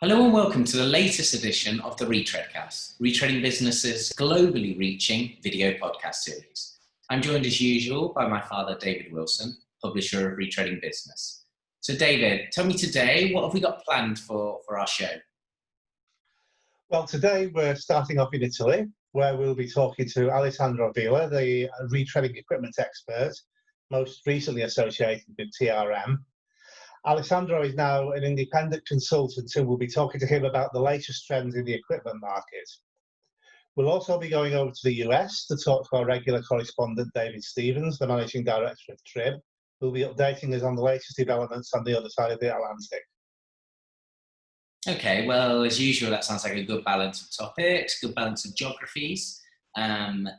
Hello and welcome to the latest edition of the Retreadcast, Retreading Business's globally reaching video podcast series. I'm joined as usual by my father, David Wilson, publisher of Retreading Business. So David, tell me today, what have we got planned for our show? Well, today we're starting off in Italy, where we'll be talking to Alessandro Villa, the retreading equipment expert, most recently associated with TRM. Alessandro is now an independent consultant, and we'll be talking to him about the latest trends in the equipment market. We'll also be going over to the US to talk to our regular correspondent, David Stevens, the managing director of TRIB, who'll be updating us on the latest developments on the other side of the Atlantic. Okay, well, as usual, that sounds like a good balance of topics, good balance of geographies.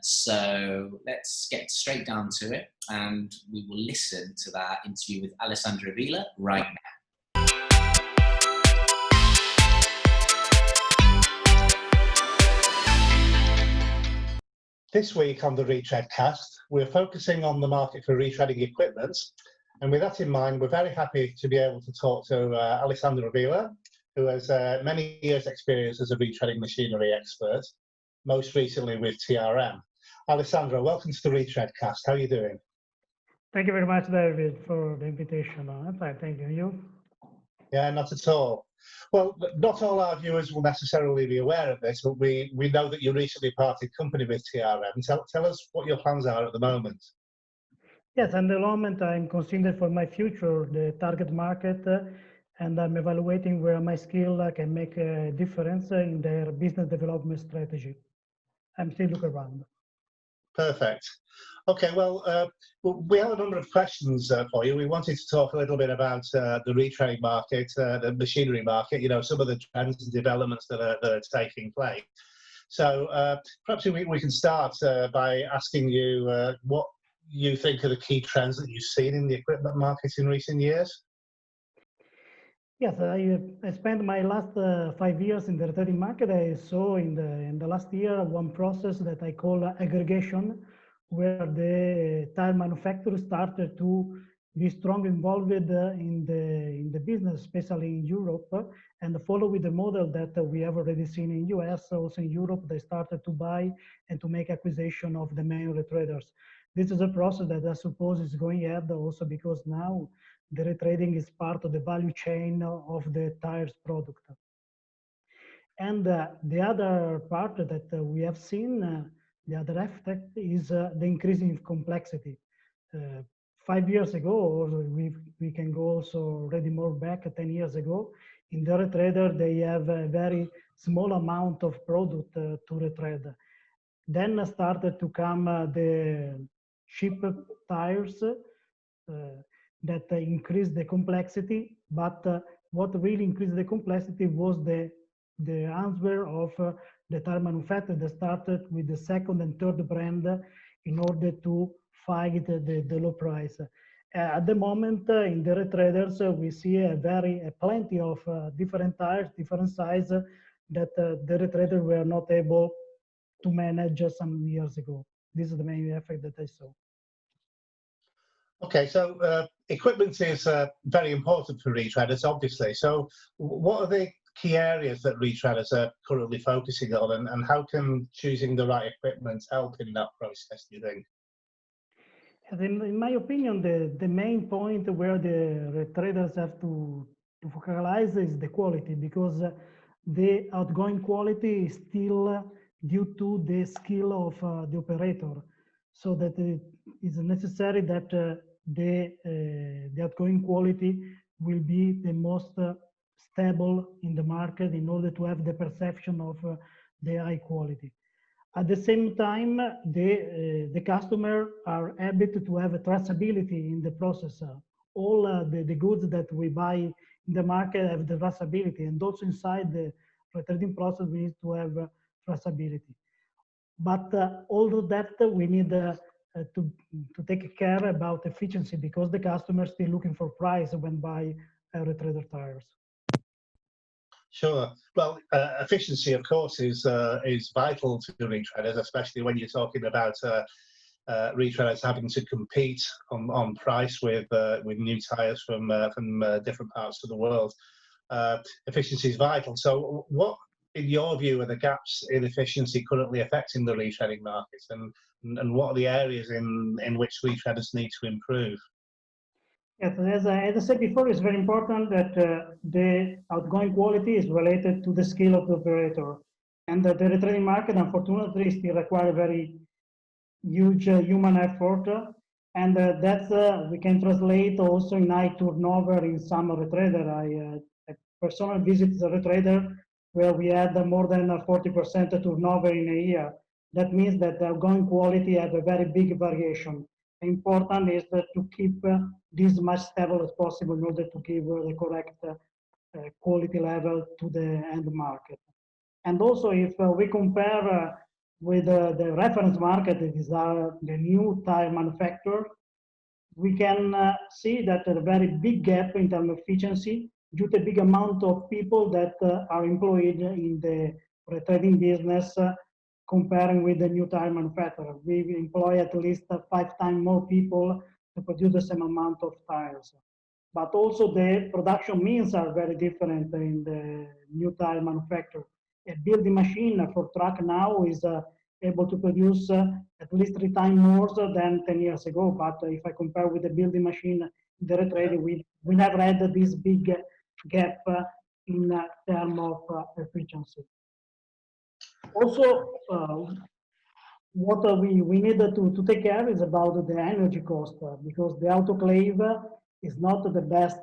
So let's get straight down to it, and we will listen to that interview with Alessandro Villa right now. This week on the Retreadcast, we're focusing on the market for retreading equipment, and with that in mind, we're very happy to be able to talk to Alessandro Villa, who has many years' experience as a retreading machinery expert, most recently with TRM. Alessandro, welcome to the Retreadcast. How are you doing? Thank you very much, David, for the invitation. Thank you. Yeah, not at all. Well, not all our viewers will necessarily be aware of this, but we know that you recently parted company with TRM. Tell us what your plans are at the moment. Yes, at the moment I'm considering for my future the target market, and I'm evaluating where my skill can make a difference in their business development strategy. I'm still looking around. Perfect. Okay, well, we have a number of questions for you. We wanted to talk a little bit about the retreading market, the machinery market, some of the trends and developments that are taking place. So perhaps we can start by asking you what you think are the key trends that you've seen in the equipment market in recent years. Yes, I spent my last 5 years in the retreading market. I saw in the last year one process that I call aggregation, where the tire manufacturers started to be strongly involved in the business, especially in Europe, and follow with the model that we have already seen in US. Also in Europe, they started to buy and to make acquisition of the main retreaders. This is a process that I suppose is going ahead also because now the retreading is part of the value chain of the tires product. And the other part that we have seen, the other effect is the increasing complexity. 5 years ago, or we can go also already more back 10 years ago, in the retreader they have a very small amount of product to retread. Then started to come the cheap tires that increased the complexity, but what really increased the complexity was the answer of the tire manufacturer that started with the second and third brand in order to fight the low price. At the moment, in the retreaders, we see plenty of different tires, different size that the retreader were not able to manage some years ago. This is the main effect that I saw. Okay, so equipment is very important for retreaders, obviously. So what are the key areas that retreaders are currently focusing on, and how can choosing the right equipment help in that process, do you think? In my opinion, the main point where the retreaders have to focalize is the quality, because the outgoing quality is still due to the skill of the operator. So that it is necessary that the outgoing quality will be the most stable in the market in order to have the perception of the high quality. At the same time, the customer are able to have a traceability in the process. All the goods that we buy in the market have the traceability, and also inside the retreading process we need to have traceability. But all of that we need to take care about efficiency, because the customer is still looking for price when buy retreader tires. Sure. Well, efficiency, of course, is vital to retreaders, especially when you're talking about retreaders having to compete on price with new tires from different parts of the world. efficiency is vital. So what, in your view, are the gaps in efficiency currently affecting the retreading markets, and what are the areas in which retreaders need to improve? Yes, as I said before, it's very important that the outgoing quality is related to the skill of the operator. And the retreading market, unfortunately, still requires very huge human effort. And that's, we can translate also in high turnover in some retrader. I personally visited a retrader where we had more than 40% turnover in a year. That means that the outgoing quality has a very big variation. Important is to keep this much stable as possible in order to give the correct quality level to the end market. And also, if we compare with the reference market, these are the new tire manufacturer, we can see that a very big gap in terms of efficiency due to the big amount of people that are employed in the retreading business comparing with the new tire manufacturer. We employ at least 5 times more people to produce the same amount of tires. But also the production means are very different in the new tire manufacturer. A building machine for truck now is able to produce at least 3 times more than 10 years ago. But if I compare with the building machine, the retreading, we never had this big gap in terms of efficiency. Also, what we need to take care is about the energy cost, because the autoclave is not the best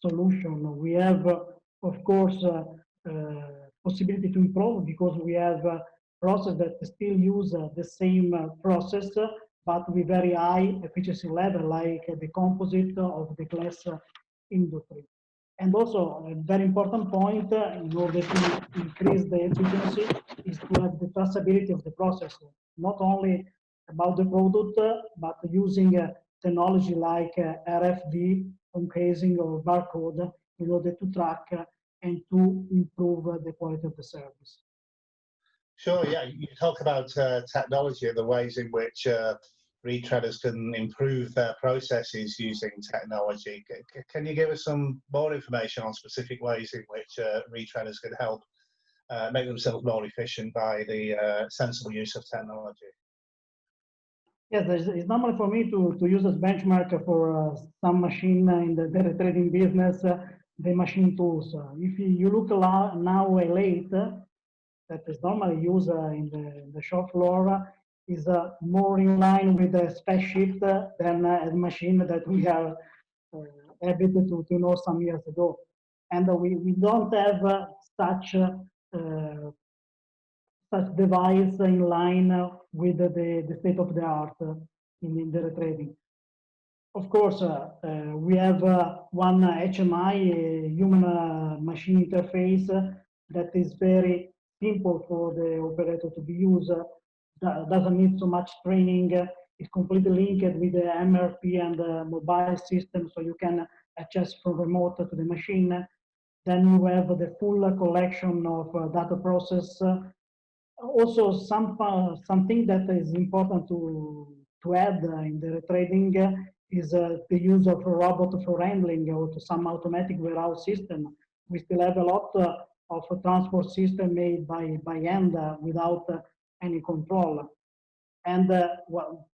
solution. We have, of course, possibility to improve because we have a process that still use the same process, but with very high efficiency level, like the composite of the glass industry. And also, a very important point in order to increase the efficiency is to have the traceability of the process, not only about the product, but using technology like RFD, phone casing, or barcode in order to track and to improve the quality of the service. Sure, yeah. You talk about technology and the ways in which retreaders can improve their processes using technology. Can you give us some more information on specific ways in which retreaders can help make themselves more efficient by the sensible use of technology? Yes, it's normal for me to use as benchmark for some machine in the retreading business, the machine tools. If you look now a lathe that is normally used in the shop floor is more in line with the spec sheet than a machine that we are able to know some years ago. And we don't have such device in line with the state of the art in the retreading. Of course, we have one HMI, human machine interface, that is very simple for the operator to be used. Doesn't need so much training. It's completely linked with the MRP and the mobile system, so you can access from remote to the machine. Then you have the full collection of data process. Also, something that is important to add in the retreading is the use of a robot for handling or to some automatic warehouse system. We still have a lot of a transport system made by hand without any control. And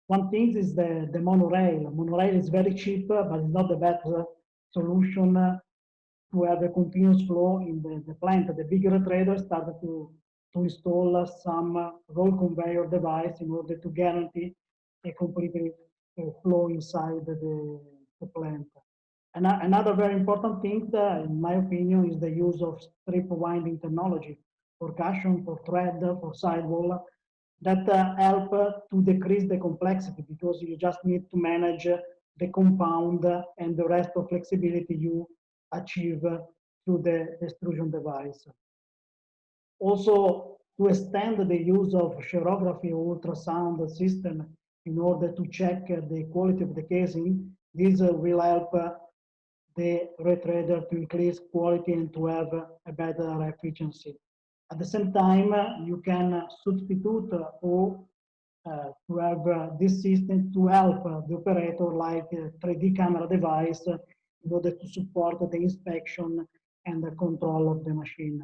one thing is the monorail. Monorail is very cheap, but it's not the best solution to have a continuous flow in the plant. The bigger traders started to install some roll conveyor device in order to guarantee a complete flow inside the plant. And another very important thing, in my opinion, is the use of strip winding technology for cushion, for thread, for sidewall, that help to decrease the complexity because you just need to manage the compound and the rest of flexibility you achieve through the extrusion device. Also, to extend the use of chirography or ultrasound system in order to check the quality of the casing, this will help the retreader to increase quality and to have a better efficiency. At the same time, you can substitute or to have this system to help the operator like a 3D camera device in order to support the inspection and the control of the machine.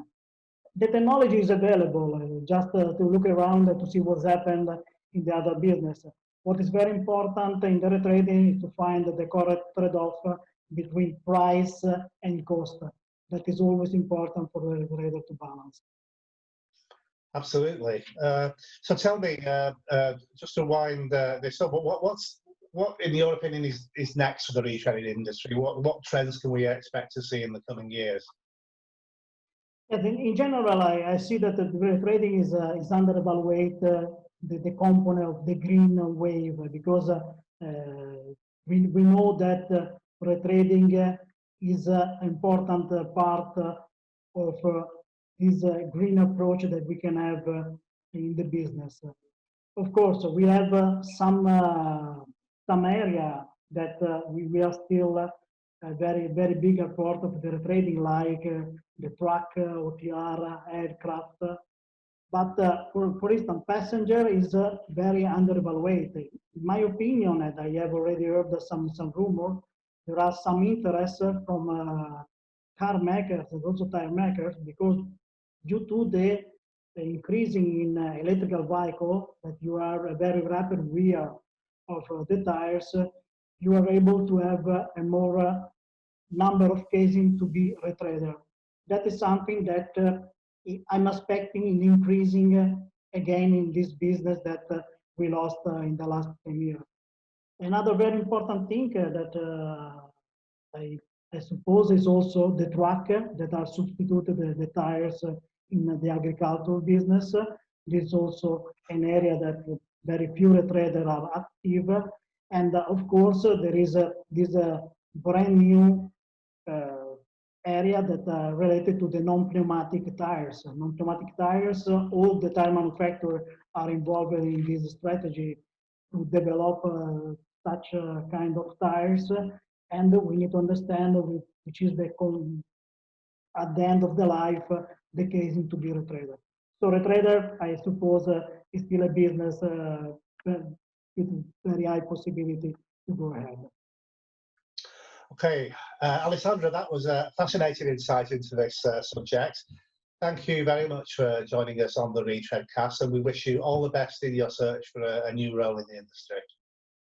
The technology is available, just to look around to see what's happened in the other business. What is very important in the retrading is to find the correct trade-off between price and cost. That is always important for the trader to balance. Absolutely. So tell me, just to wind this up, what in your opinion is next for the retrading industry? What trends can we expect to see in the coming years? Yes, in general, I see that the retrading is under evaluate the component of the green wave, because we know that retrading is an important part of this green approach that we can have in the business. Of course, we have some area that we are still a very big part of the retrading, like the truck, OTR, aircraft. But for instance, passenger is very undervaluated. In my opinion, and I have already heard some rumor, there are some interest from car makers and also tire makers, because due to the increasing in electrical vehicle, that you are a very rapid wear of the tires, you are able to have a more number of casing to be retraded. That is something that I'm expecting in increasing again in this business that we lost in the last 10 years. Another very important thing that I suppose is also the truck that are substituted the tires in the agricultural business. This is also an area that very few traders are active. And of course, there is this brand new area that are related to the non-pneumatic tires. Non-pneumatic tires, all the tire manufacturers are involved in this strategy to develop such kind of tires. And we need to understand which is at the end of the life, the casing to be retraded. So retrader, I suppose, is still a business with very high possibility to go ahead. Okay, Alessandro, that was a fascinating insight into this subject. Thank you very much for joining us on the Retreadcast, and we wish you all the best in your search for a new role in the industry.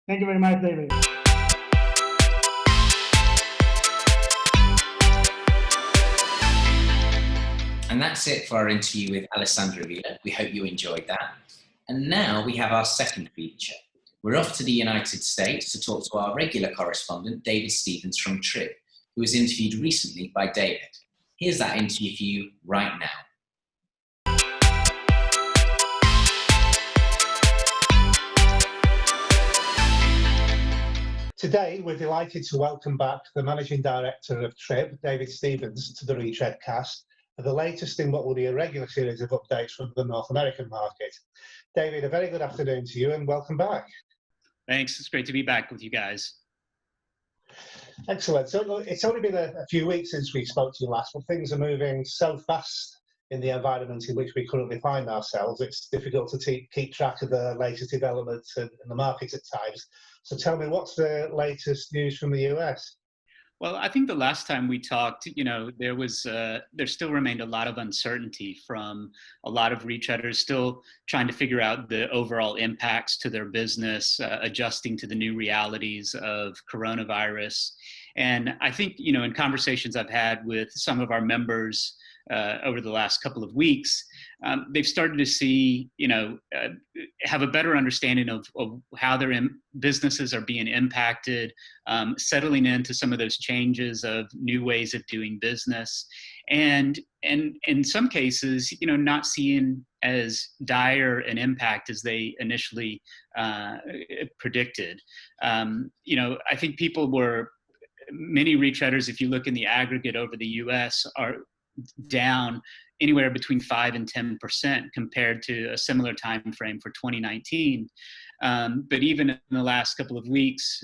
Thank you very much, David. And that's it for our interview with Alessandro Villa. We hope you enjoyed that. And now we have our second feature. We're off to the United States to talk to our regular correspondent, David Stevens from TRIB, who was interviewed recently by David. Here's that interview for you right now. Today, we're delighted to welcome back the Managing Director of TRIB, David Stevens, to the Retreadcast, for the latest in what will be a regular series of updates from the North American market. David, a very good afternoon to you and welcome back. Thanks. It's great to be back with you guys. Excellent. So it's only been a few weeks since we spoke to you last, but things are moving so fast in the environment in which we currently find ourselves. It's difficult to keep track of the latest developments in the market at times. So tell me, what's the latest news from the US? Well, I think the last time we talked, there still remained a lot of uncertainty from a lot of retraders still trying to figure out the overall impacts to their business, adjusting to the new realities of coronavirus. And I think, in conversations I've had with some of our members over the last couple of weeks, they've started to see, have a better understanding of how their businesses are being impacted, settling into some of those changes of new ways of doing business, and in some cases, not seeing as dire an impact as they initially predicted. I think many retraders, if you look in the aggregate over the US, are down anywhere between 5 and 10% compared to a similar time frame for 2019. But even in the last couple of weeks,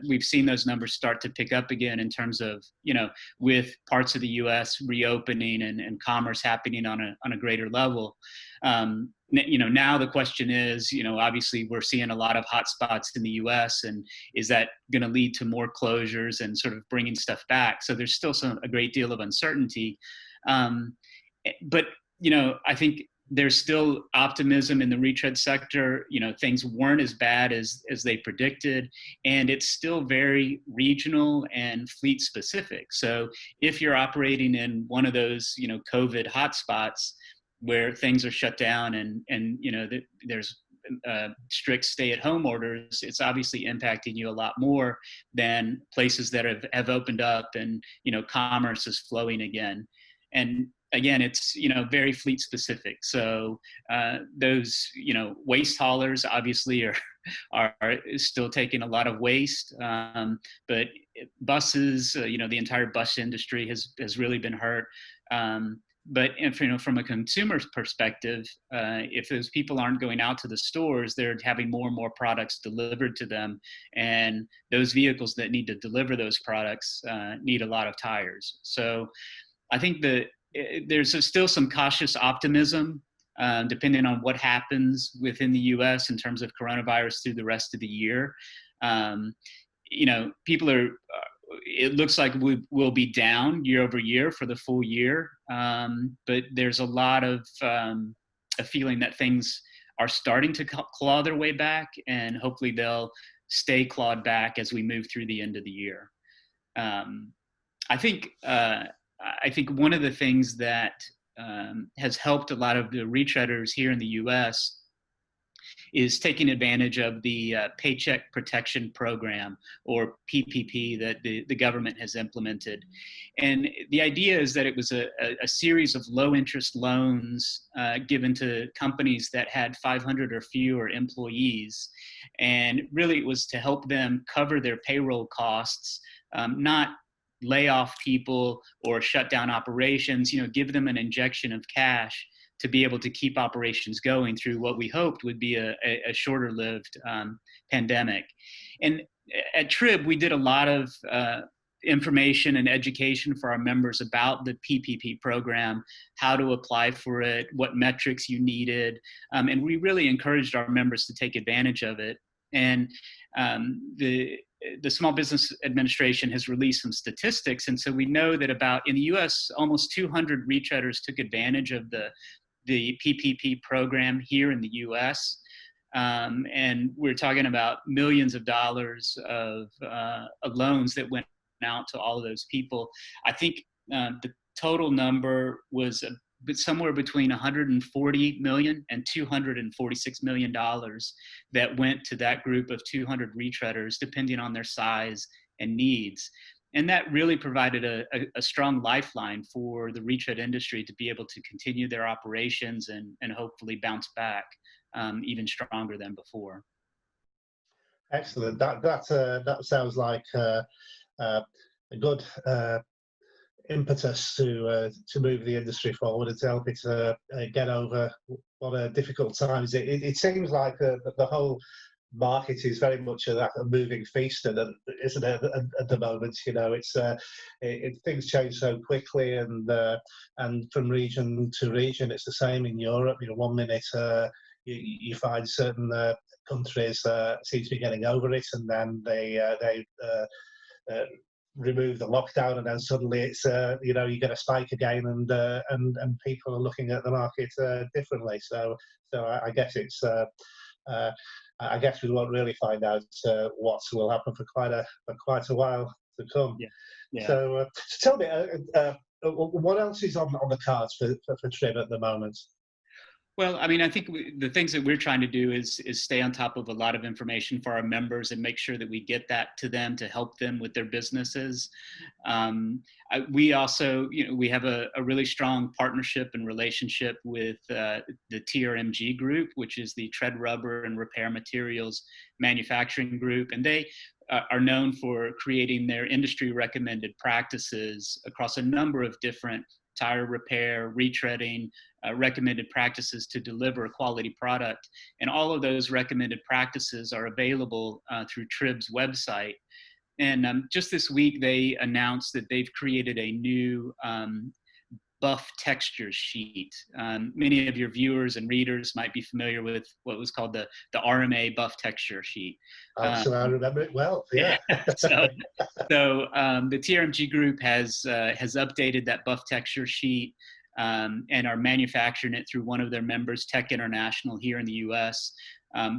we've seen those numbers start to pick up again in terms of, with parts of the US reopening and commerce happening on a greater level. Now the question is, obviously we're seeing a lot of hotspots in the U.S. and is that going to lead to more closures and sort of bringing stuff back? So there's still a great deal of uncertainty. But I think there's still optimism in the retread sector. Things weren't as bad as they predicted, and it's still very regional and fleet specific. So if you're operating in one of those, COVID hotspots where things are shut down and there's strict stay-at-home orders, it's obviously impacting you a lot more than places that have opened up and commerce is flowing again. And again, it's very fleet specific. So those waste haulers obviously are still taking a lot of waste, but buses, the entire bus industry has really been hurt. But from a consumer's perspective, if those people aren't going out to the stores, they're having more and more products delivered to them, and those vehicles that need to deliver those products need a lot of tires. So I think that there's still some cautious optimism, depending on what happens within the U.S. in terms of coronavirus through the rest of the year. People are. It looks like we'll be down year over year for the full year, but there's a lot of a feeling that things are starting to claw their way back, and hopefully they'll stay clawed back as we move through the end of the year. I think one of the things that has helped a lot of the retreaders here in the U.S. is taking advantage of the Paycheck Protection Program, or PPP, that the government has implemented. And the idea is that it was a series of low-interest loans given to companies that had 500 or fewer employees. And really it was to help them cover their payroll costs, not lay off people or shut down operations, give them an injection of cash to be able to keep operations going through what we hoped would be a shorter-lived pandemic. And at Trib, we did a lot of information and education for our members about the PPP program, how to apply for it, what metrics you needed, and we really encouraged our members to take advantage of it. And the Small Business Administration has released some statistics, and so we know that in the U.S., almost 200 retreaders took advantage of the PPP program here in the U.S. And we're talking about millions of dollars of loans that went out to all of those people. I think the total number was somewhere between $140 million and $246 million that went to that group of 200 retreaders, depending on their size and needs. And that really provided a strong lifeline for the retread industry to be able to continue their operations and hopefully bounce back even stronger than before. Excellent. That sounds like a good impetus to move the industry forward and to help it get over what a difficult time is. It seems like the whole market is very much a moving feast, isn't it? At the moment, things change so quickly, and from region to region, it's the same in Europe. 1 minute you find certain countries seem to be getting over it, and then they remove the lockdown, and then suddenly it's you get a spike again, and people are looking at the market differently. So I guess it's. I guess we won't really find out what will happen for quite a while to come. Yeah. So tell me, what else is on the cards for Trib at the moment? Well, I mean, I think the things that we're trying to do is stay on top of a lot of information for our members and make sure that we get that to them to help them with their businesses. We also, we have a really strong partnership and relationship with the TRMG group, which is the Tread Rubber and Repair Materials Manufacturing Group. And they are known for creating their industry recommended practices across a number of different tire repair, retreading, recommended practices to deliver a quality product. And all of those recommended practices are available through Trib's website. And just this week, they announced that they've created a new buff texture sheet. Many of your viewers and readers might be familiar with what was called the RMA buff texture sheet. So I remember it well, yeah. so the TRMG group has updated that buff texture sheet and are manufacturing it through one of their members, Tech International, here in the US.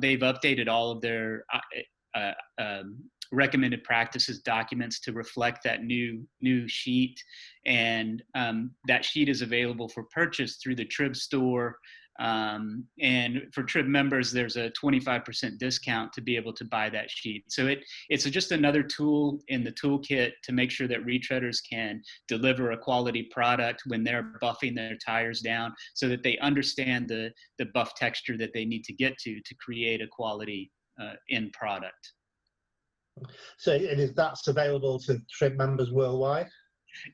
They've updated all of their recommended practices documents to reflect that new sheet, and that sheet is available for purchase through the Trib store. And for Trib members, there's a 25% discount to be able to buy that sheet. So it's just another tool in the toolkit to make sure that retreaders can deliver a quality product when they're buffing their tires down, so that they understand the buff texture that they need to get to create a quality end product. So that's available to Trib members worldwide?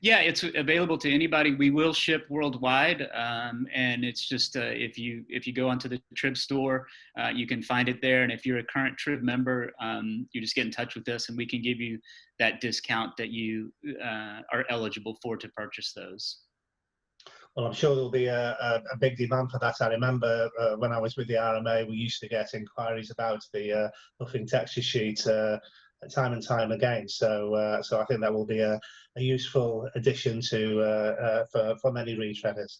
Yeah, it's available to anybody. We will ship worldwide, and it's just if you go onto the Trib store, you can find it there. And if you're a current Trib member, you just get in touch with us, and we can give you that discount that you are eligible for to purchase those. Well, I'm sure there'll be a big demand for that. I remember when I was with the RMA, we used to get inquiries about the buffing texture sheet time and time again. So I think that will be a useful addition to for many retreaders.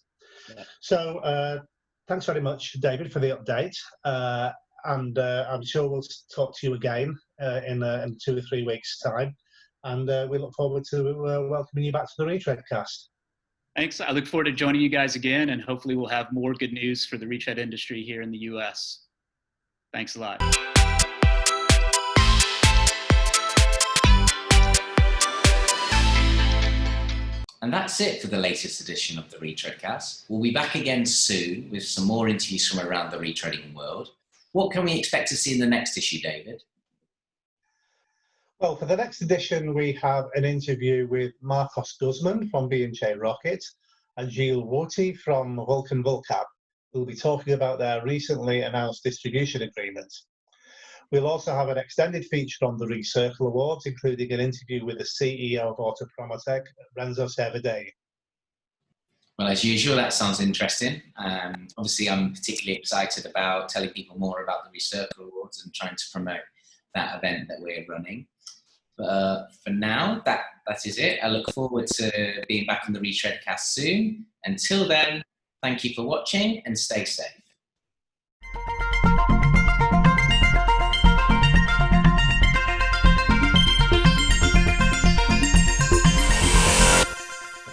Yeah. So thanks very much, David, for the update. And I'm sure we'll talk to you again in 2 or 3 weeks' time. And we look forward to welcoming you back to the Retreadcast. Thanks. I look forward to joining you guys again, and hopefully we'll have more good news for the retread industry here in the US. Thanks a lot. And that's it for the latest edition of the Retreadcast. We'll be back again soon with some more interviews from around the retreading world. What can we expect to see in the next issue, David? Well, for the next edition, we have an interview with Marcos Guzman from B&J Rocket and Gilles Woti from Vulcan Vulcab, who will be talking about their recently announced distribution agreement. We'll also have an extended feature on the Recircle Awards, including an interview with the CEO of Autopromotech, Renzo Cervedei. Well, as usual, that sounds interesting. Obviously, I'm particularly excited about telling people more about the Recircle Awards and trying to promote that event that we're running. But for now, that is it. I look forward to being back on the Retreadcast soon. Until then, thank you for watching and stay safe.